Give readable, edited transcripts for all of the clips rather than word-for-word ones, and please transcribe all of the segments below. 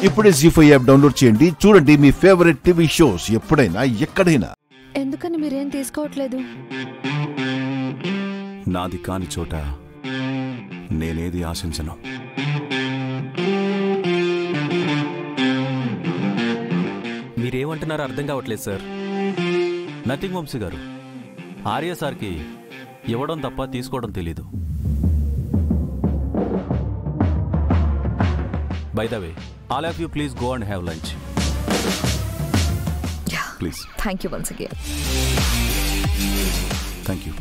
ఇప్పుడే జీ5 app download చేయండి. చూడండి మీ ఫేవరెట్ టీవీ షోస్ ఎప్పుడైనా ఎక్కడైనా. ఎందుకని మీరేం తీసుకోవట్లేదు? నాది కాని చోట నేనేది ఆశించను. మీరేమంటున్నారో అర్థం కావట్లేదు సార్. నథింగ్ వంశీ గారు, ఆర్య సార్కి ఇవ్వడం తప్ప తీసుకోవడం తెలీదు. By the way, all of you please go and have lunch please. Thank you once again. Thank you.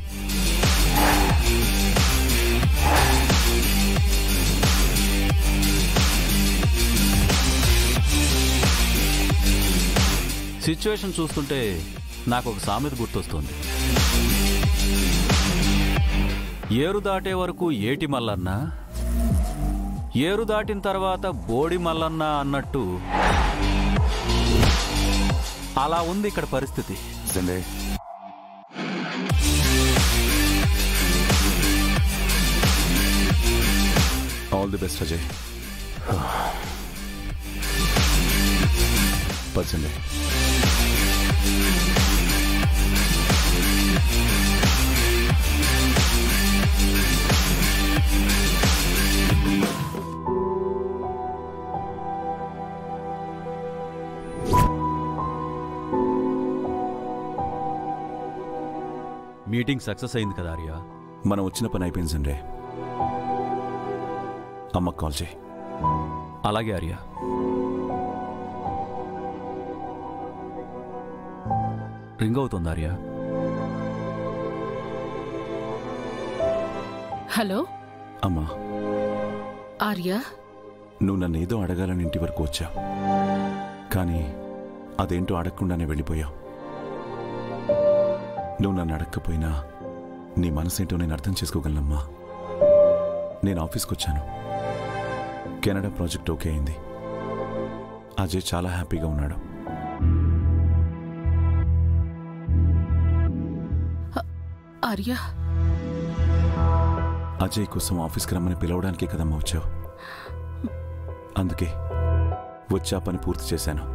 Situation చూస్తుంటే నాకు ఒక సామెత గుర్తొస్తుంది. ఏరు దాటే వరకు ఏటి మల్లన్న, ఏరు దాటిన తర్వాత బోడి మల్లన్న అన్నట్టు అలా ఉంది ఇక్కడ పరిస్థితి. All the best Ajay. పర్సండే మీటింగ్ సక్సెస్ అయింది కదా ఆర్య? మనం వచ్చిన పని అయిపోయింది సండే. అమ్మకు కాల్ చేయి. అలాగే ఆర్య. రింగ్ అవుతుంది ఆర్య. హలో అమ్మా. ఆర్య, నువ్వు నన్ను ఏదో అడగాలని ఇంటి వరకు వచ్చావు, కానీ అదేంటో అడగకుండానే వెళ్ళిపోయావు. నువ్వు నన్ను అడగకపోయినా నీ మనసేంటో నేను అర్థం చేసుకోగలనమ్మా. నేను ఆఫీస్కి వచ్చాను. కెనడా ప్రాజెక్ట్ ఓకే అయింది. అజయ్ చాలా హ్యాపీగా ఉన్నాడు. ఆర్య, అజయ్ కోసం ఆఫీస్కి రమ్మని పిలవడానికే కదమ్మా వచ్చావు. అందుకే వచ్చి ఆ పని పూర్తి చేశాను.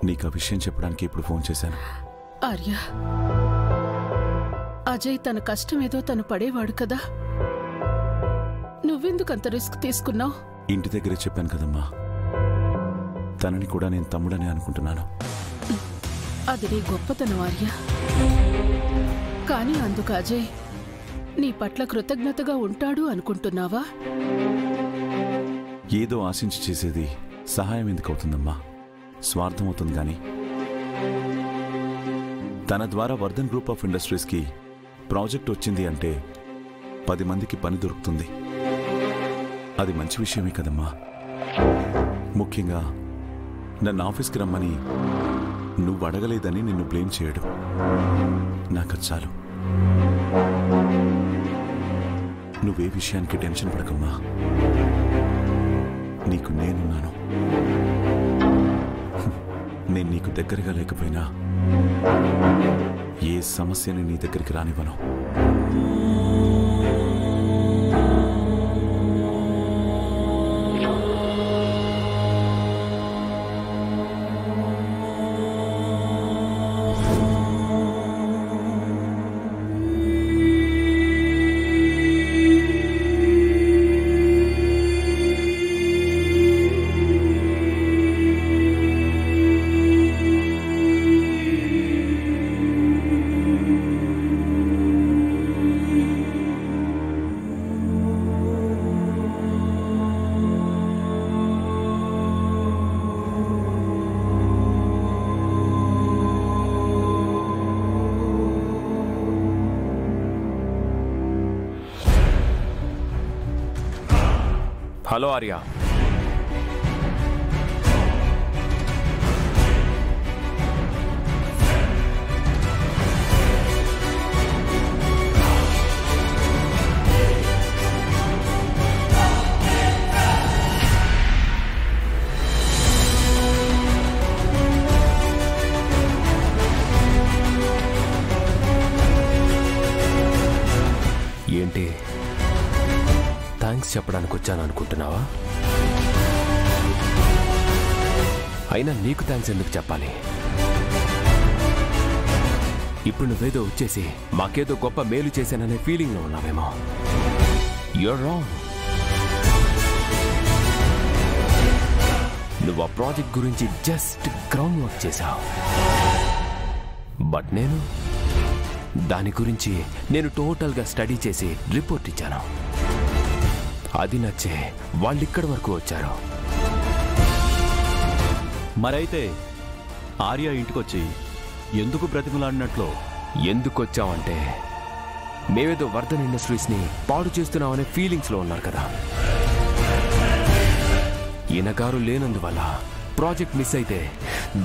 నీకు ఆ విషయం చెప్పడానికి ఇప్పుడు ఫోన్ చేశాను. ఆర్య, అజయ్ తన కష్టమేదో తను పడేవాడు కదా, నువ్వెందుకు అంత రిస్క్ తీసుకున్నావు? ఇంటి దగ్గరే చెప్పాను కదమ్మా, తనని కూడా నేను తమ్ముడని అనుకుంటున్నాను. అది నీ గొప్పతనం ఆర్య. కానీ అందుకు అజయ్ నీ పట్ల కృతజ్ఞతగా ఉంటాడు అనుకుంటున్నావా? ఏదో ఆశించి చేసేది సహాయం ఎందుకు అవుతుందమ్మా? స్వార్థం అవుతుంది. కానీ తన ద్వారా వర్ధన్ గ్రూప్ ఆఫ్ ఇండస్ట్రీస్కి ప్రాజెక్ట్ వచ్చింది అంటే 10 మందికి పని దొరుకుతుంది. అది మంచి విషయమే కదమ్మా. ముఖ్యంగా నన్ను ఆఫీస్కి రమ్మని నువ్వు అడగలేదని నిన్ను బ్లేమ్ చేయడు. నాకు చాలు. నువ్వే విషయానికి టెన్షన్ పడకమ్మా. నీకు నేనున్నాను. నేను నీకు దగ్గరగా లేకపోయినా ఏ సమస్యని నీ దగ్గరికి రానివ్వను. హలో ఆర్య, ఏంటి థ్యాంక్స్ చెప్పడానికి వచ్చాను అనుకుంటున్నావా? అయినా నీకు థ్యాంక్స్ ఎందుకు చెప్పాలి? ఇప్పుడు నువ్వేదో వచ్చేసి మాకేదో గొప్ప మేలు చేశాననే ఫీలింగ్లో ఉన్నావేమో. Your wrong. నువ్వు ఆ ప్రాజెక్ట్ గురించి జస్ట్ గ్రౌండ్ వర్క్ చేశావు. బట్ దాని గురించి నేను టోటల్గా స్టడీ చేసి రిపోర్ట్ ఇచ్చాను. అది నచ్చే వాళ్ళిక్కడి వరకు వచ్చారు. మరైతే ఆర్య ఇంటికొచ్చి ఎందుకు బ్రతిమలాడినట్లు? ఎందుకు వచ్చావంటే మేమేదో వర్ధన్ ఇండస్ట్రీస్ని పాడు చేస్తున్నామనే ఫీలింగ్స్లో ఉన్నారు కదా. ఈయనగారు లేనందువల్ల ప్రాజెక్ట్ మిస్ అయితే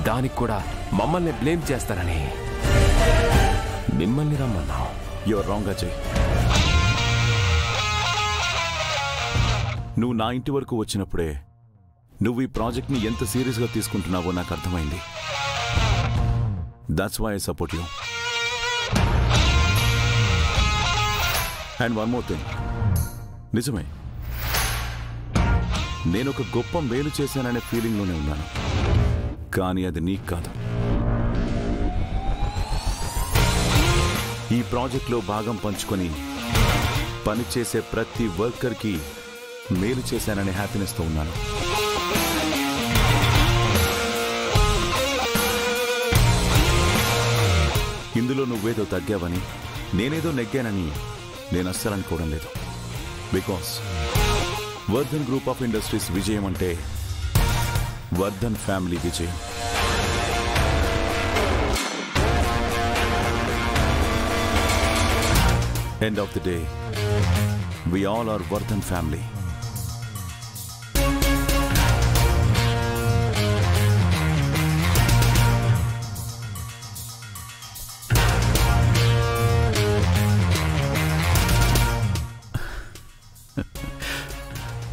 దానికి కూడా మమ్మల్ని బ్లేమ్ చేస్తారని మిమ్మల్ని రమ్మన్నాం. Your wrong Ajay. నువ్వు నా ఇంటి వరకు వచ్చినప్పుడే నువ్వు ఈ ప్రాజెక్ట్ని ఎంత సీరియస్గా తీసుకుంటున్నావో నాకు అర్థమైంది. That's why I support you. And one more thing, నిజమే, నేను ఒక గొప్ప మేలు చేశాననే ఫీలింగ్లోనే ఉన్నాను. కానీ అది నీకు కాదు. ఈ ప్రాజెక్ట్లో భాగం పంచుకొని పనిచేసే ప్రతి వర్కర్కి మేలు చేశాననే హ్యాపీనెస్తో ఉన్నాను. ఇందులో నువ్వేదో తగ్గావని, నేనేదో నెగ్గానని నేను అస్సలు అనుకోవడం లేదు. Because Vardhan group of industries విజయం అంటే వర్ధన్ ఫ్యామిలీ విజయం. End of the day, we all are Vardhan family.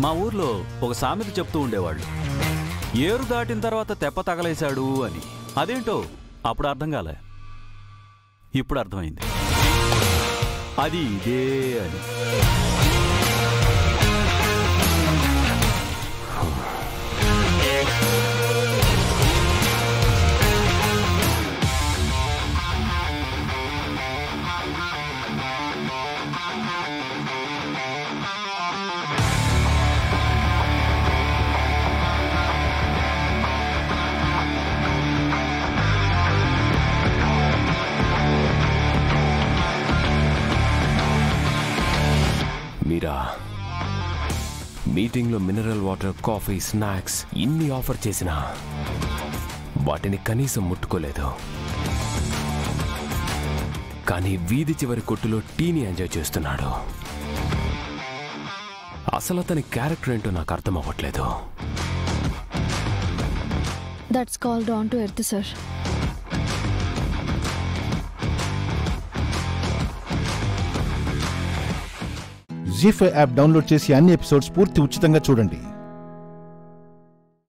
మా ఊర్లో ఒక సామెత చెప్తూ ఉండేవాళ్ళు, ఏరు దాటిన తర్వాత తెప్ప తగలేశాడు అని. అదేంటో అప్పుడు అర్థం కాలే, ఇప్పుడు అర్థమైంది. అది ఇదే అని. మీరా మీటింగ్లో మినరల్ వాటర్, కాఫీ, స్నాక్స్ ఇన్ని ఆఫర్ చేసినా వాటిని కనీసం ముట్టుకోలేదు. కానీ వీధి చివరి కొట్టులో టీని ఎంజాయ్ చేస్తున్నాడు. అసలు అతని క్యారెక్టర్ ఏంటో నాకు అర్థం అవ్వట్లేదు. That's called down to earth sir. ZEE5 app download చేసి అన్ని ఎపిసోడ్స్ పూర్తి ఉచితంగా చూడండి.